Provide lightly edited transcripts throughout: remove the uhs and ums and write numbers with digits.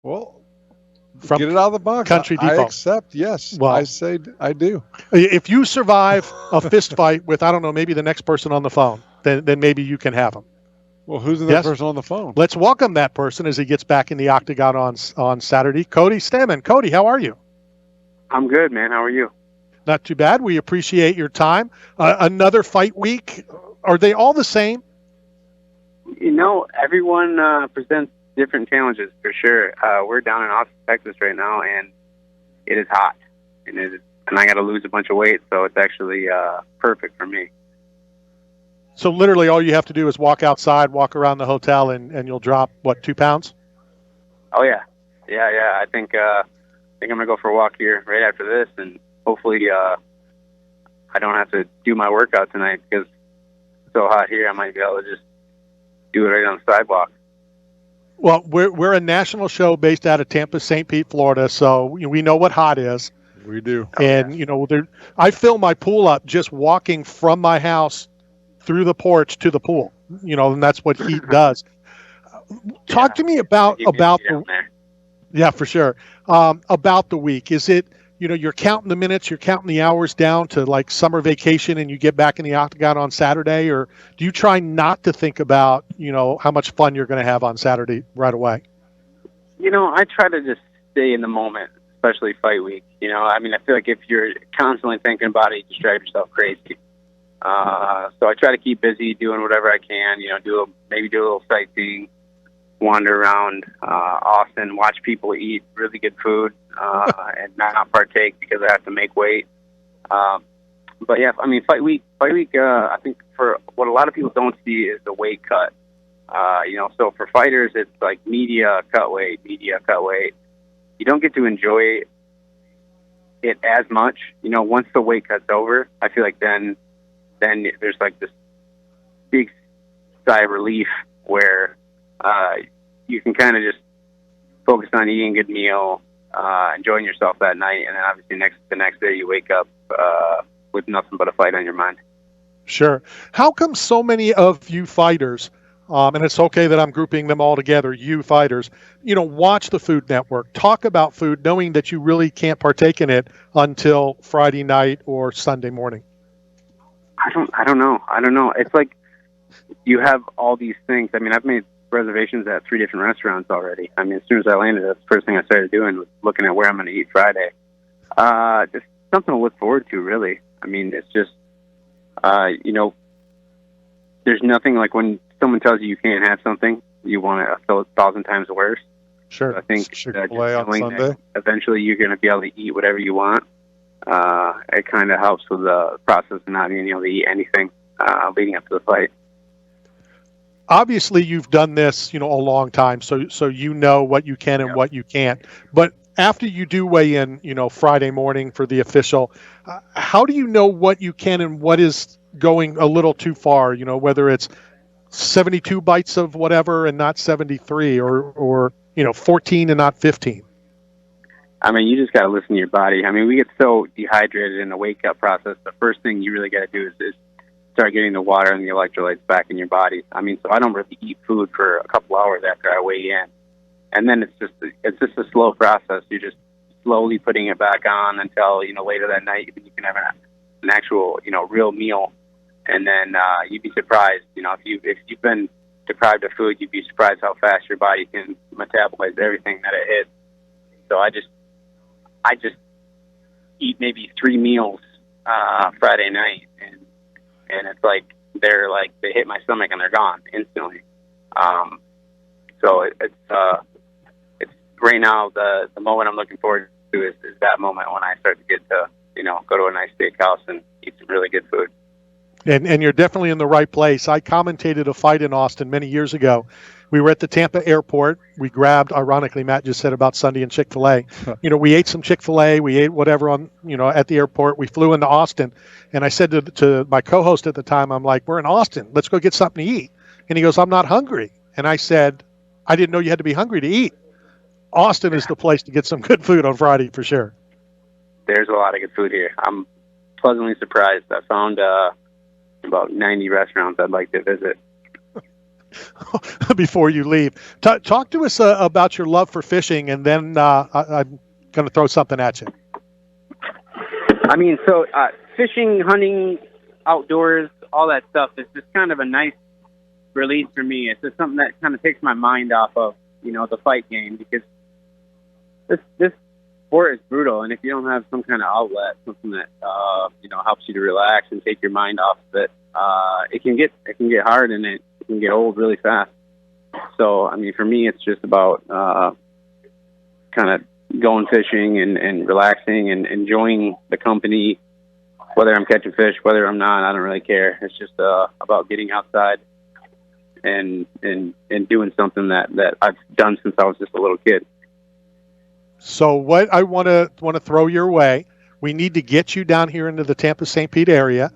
Well, from get it out of the box. Country I Depot. accept. Yes, I Well, say I do. if you survive a fist fight with, I don't know, maybe the next person on the phone, then maybe you can have them. Well, who's the next Yes? person on the phone? Let's welcome that person as he gets back in the octagon on Saturday. Cody Stamann. Cody, how are you? I'm good, man. How are you? Not too bad. We appreciate your time. Another fight week. Are they all the same? Everyone presents different challenges for sure. We're down in Austin, Texas right now, and it is hot, and I got to lose a bunch of weight, so it's actually perfect for me. So literally all you have to do is walk outside, walk around the hotel, and you'll drop, what, 2 pounds? Oh yeah. I think I'm gonna go for a walk here right after this, and hopefully I don't have to do my workout tonight because it's so hot here. I might be able to just do it right on the sidewalk. Well, we're a national show based out of Tampa, St. Pete, Florida, so we know what hot is. We do. And, I fill my pool up just walking from my house through the porch to the pool, and that's what heat does. Talk to me about the, yeah, for sure. About the week. Is it, you're counting the minutes, you're counting the hours down to like summer vacation and you get back in the octagon on Saturday, or do you try not to think about, how much fun you're going to have on Saturday right away? I try to just stay in the moment, especially fight week. I feel like if you're constantly thinking about it, you just drive yourself crazy. So I try to keep busy doing whatever I can, maybe do a little sightseeing, wander around Austin, watch people eat really good food, and not partake because I have to make weight. But yeah, fight week, I think for what a lot of people don't see is the weight cut. So for fighters, it's like media cut weight. You don't get to enjoy it as much. Once the weight cut's over, I feel like then there's like this big sigh of relief where you can kind of just focus on eating a good meal, enjoying yourself that night, and then obviously the next day you wake up with nothing but a fight on your mind. Sure. How come so many of you fighters, and it's okay that I'm grouping them all together, you fighters, watch the Food Network, talk about food, knowing that you really can't partake in it until Friday night or Sunday morning? I don't know. It's like you have all these things. I've made reservations at 3 different restaurants already. As soon as I landed, that's the first thing I started doing was looking at where I'm going to eat Friday. Just something to look forward to, really. It's just, there's nothing like when someone tells you can't have something, you want it 1,000 times worse. Sure. So I think Chick-fil-A on Sunday. that eventually you're going to be able to eat whatever you want. It kind of helps with the process of not being able to eat anything leading up to the fight. Obviously, you've done this, a long time, so you know what you can and what you can't. But after you do weigh in, Friday morning for the official, how do you know what you can and what is going a little too far? Whether it's 72 bites of whatever and not 73, or 14 and not 15. You just got to listen to your body. We get so dehydrated in the wake up process. The first thing you really got to do is start getting the water and the electrolytes back in your body. So I don't really eat food for a couple hours after I weigh in, and then it's just a slow process. You're just slowly putting it back on until later that night you can have an actual real meal, and then you'd be surprised. If you've been deprived of food, you'd be surprised how fast your body can metabolize everything that it hits. So I just eat maybe 3 meals Friday night, and it's like they hit my stomach and they're gone instantly. So it's right now the moment I'm looking forward to is that moment when I start to get to go to a nice steakhouse and eat some really good food. And you're definitely in the right place. I commentated a fight in Austin many years ago. We were at the Tampa airport. We grabbed, ironically, Matt just said about Sunday and Chick-fil-A. We ate some Chick-fil-A. We ate whatever at the airport. We flew into Austin. And I said to my co-host at the time, I'm like, we're in Austin. Let's go get something to eat. And he goes, I'm not hungry. And I said, I didn't know you had to be hungry to eat. Austin is the place to get some good food on Friday for sure. There's a lot of good food here. I'm pleasantly surprised. I found about 90 restaurants I'd like to visit. before you leave. Talk to us about your love for fishing, and then I'm going to throw something at you. I mean, so fishing, hunting, outdoors, all that stuff is just kind of a nice release for me. It's just something that kind of takes my mind off of, the fight game, because this sport is brutal, and if you don't have some kind of outlet, something that helps you to relax and take your mind off of it, it can get hard, and it can get old really fast. So, I mean, for me, it's just about kind of going fishing and relaxing and enjoying the company, whether I'm catching fish, whether I'm not, I don't really care. It's just about getting outside and doing something that I've done since I was just a little kid. So what I want to throw your way, we need to get you down here into the Tampa St. Pete area.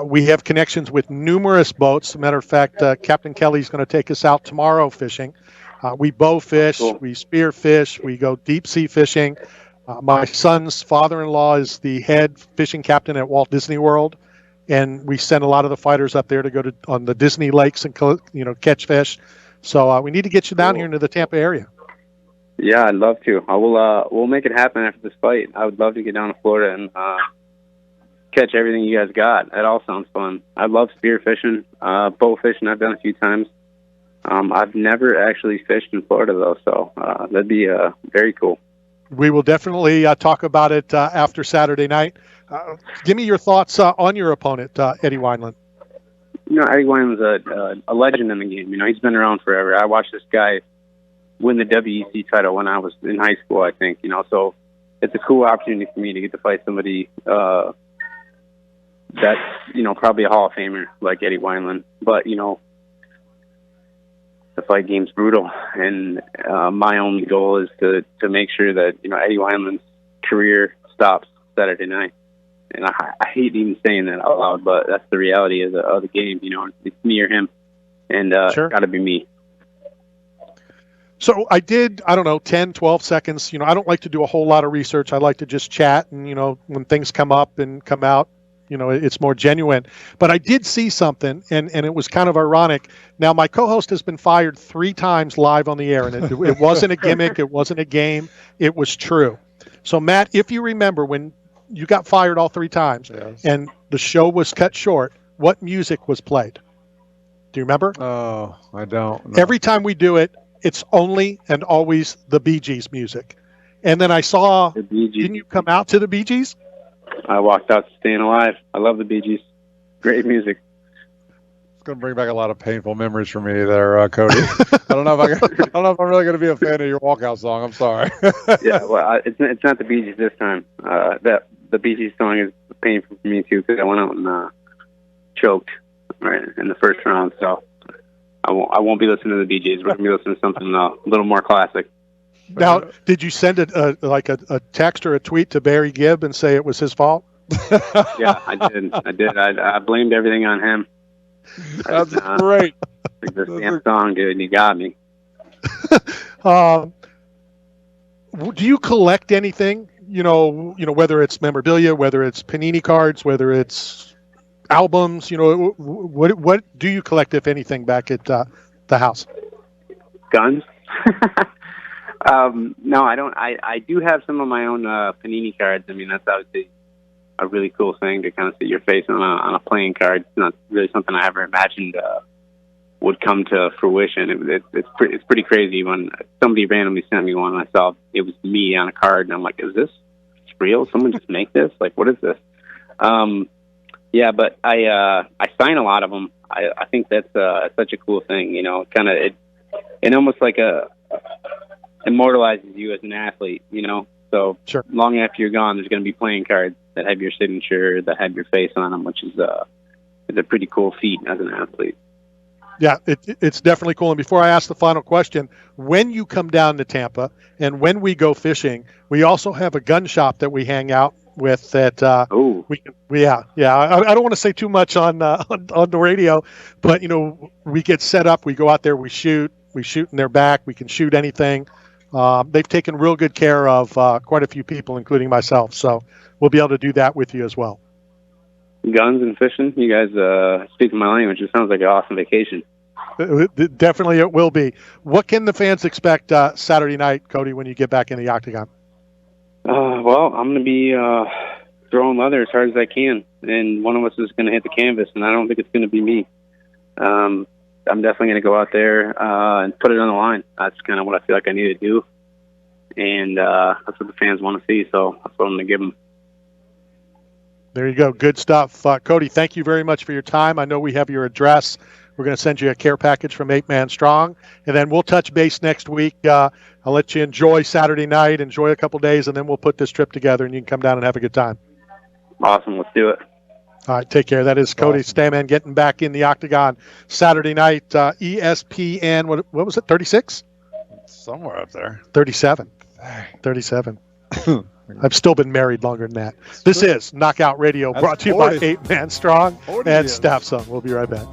We have connections with numerous boats. As a matter of fact, Captain Kelly's going to take us out tomorrow fishing. We bow fish, Cool. We spear fish, we go deep sea fishing. My son's father-in-law is the head fishing captain at Walt Disney World, and we send a lot of the fighters up there to go on the Disney lakes and catch fish. So we need to get you down here into the Tampa area. Yeah, I'd love to. I will. We'll make it happen after this fight. I would love to get down to Florida and catch everything you guys got. That all sounds fun. I love spear fishing, bow fishing. I've done a few times. I've never actually fished in Florida though, so that'd be very cool. We will definitely talk about it after Saturday night. Give me your thoughts on your opponent, Eddie Wineland. Eddie Wineland's a legend in the game. He's been around forever. I watched this guy win the WEC title when I was in high school, I think. So it's a cool opportunity for me to get to fight somebody that's probably a Hall of Famer like Eddie Wineland. But the fight game's brutal, and my only goal is to make sure that Eddie Wineland's career stops Saturday night. And I hate even saying that out loud, but that's the reality of the game. It's me or him, and Sure. It's got to be me. So I did, 10, 12 seconds. I don't like to do a whole lot of research. I like to just chat, and when things come up and come out, it's more genuine. But I did see something, and it was kind of ironic. Now, my co-host has been fired 3 times live on the air, and it wasn't a gimmick. It wasn't a game. It was true. So, Matt, if you remember when you got fired all 3 times, Yes. and the show was cut short, what music was played? Do you remember? Oh, I don't know. Every time we do it, it's only and always the Bee Gees music. And then I saw, The Bee Gees. didn't you come out to the Bee Gees? I walked out to Staying Alive. I love the Bee Gees. Great music. It's going to bring back a lot of painful memories for me there, Cody. I don't know if I'm really going to be a fan of your walkout song. I'm sorry. Yeah, well, it's not the Bee Gees this time. The Bee Gees song is painful for me too, because I went out and choked right in the first round. So I won't be listening to the Bee Gees. We're gonna be listening to something a little more classic. Now, did you send a text or a tweet to Barry Gibb and say it was his fault? Yeah, I did. I blamed everything on him. That's great. This damn song, dude, and he got me. Do you collect anything? Whether it's memorabilia, whether it's Panini cards, whether it's albums. What do you collect, if anything, back at the house? Guns? No, I don't. I do have some of my own Panini cards. I mean, that's obviously a really cool thing to kind of see your face on a playing card. It's not really something I ever imagined would come to fruition. It's pretty crazy when somebody randomly sent me one and I saw it was me on a card, and I'm like, is this real? Someone just make this? Like, what is this? Yeah, but I sign a lot of them. I think that's such a cool thing. It almost like immortalizes you as an athlete. So Sure. Long after you're gone, there's going to be playing cards that have your signature, that have your face on them, which is a pretty cool feat as an athlete. Yeah, it's definitely cool. And before I ask the final question, when you come down to Tampa and when we go fishing, we also have a gun shop that we hang out with. That I don't want to say too much on the radio, but we get set up, we go out there, we shoot in their back, we can shoot anything. They've taken real good care of quite a few people, including myself. So we'll be able to do that with you as well. Guns and fishing, you guys speaking my language. It sounds like an awesome vacation. Definitely it will be. What can the fans expect Saturday night, Cody, when you get back in the octagon? Well, I'm going to be throwing leather as hard as I can, and one of us is going to hit the canvas, and I don't think it's going to be me. I'm definitely going to go out there and put it on the line. That's kind of what I feel like I need to do, and that's what the fans want to see, so that's what I'm going to give them. There you go. Good stuff. Cody, thank you very much for your time. I know we have your address. We're going to send you a care package from 8 Man Strong, and then we'll touch base next week. I'll let you enjoy Saturday night, enjoy a couple days, and then we'll put this trip together, and you can come down and have a good time. Awesome. Let's do it. All right, take care. That is Cody Stamann getting back in the octagon Saturday night. ESPN, what was it, 36? Somewhere up there. 37. 37. I've still been married longer than that. This is Knockout Radio, brought to you by 8 Man Strong and Staff Song. We'll be right back.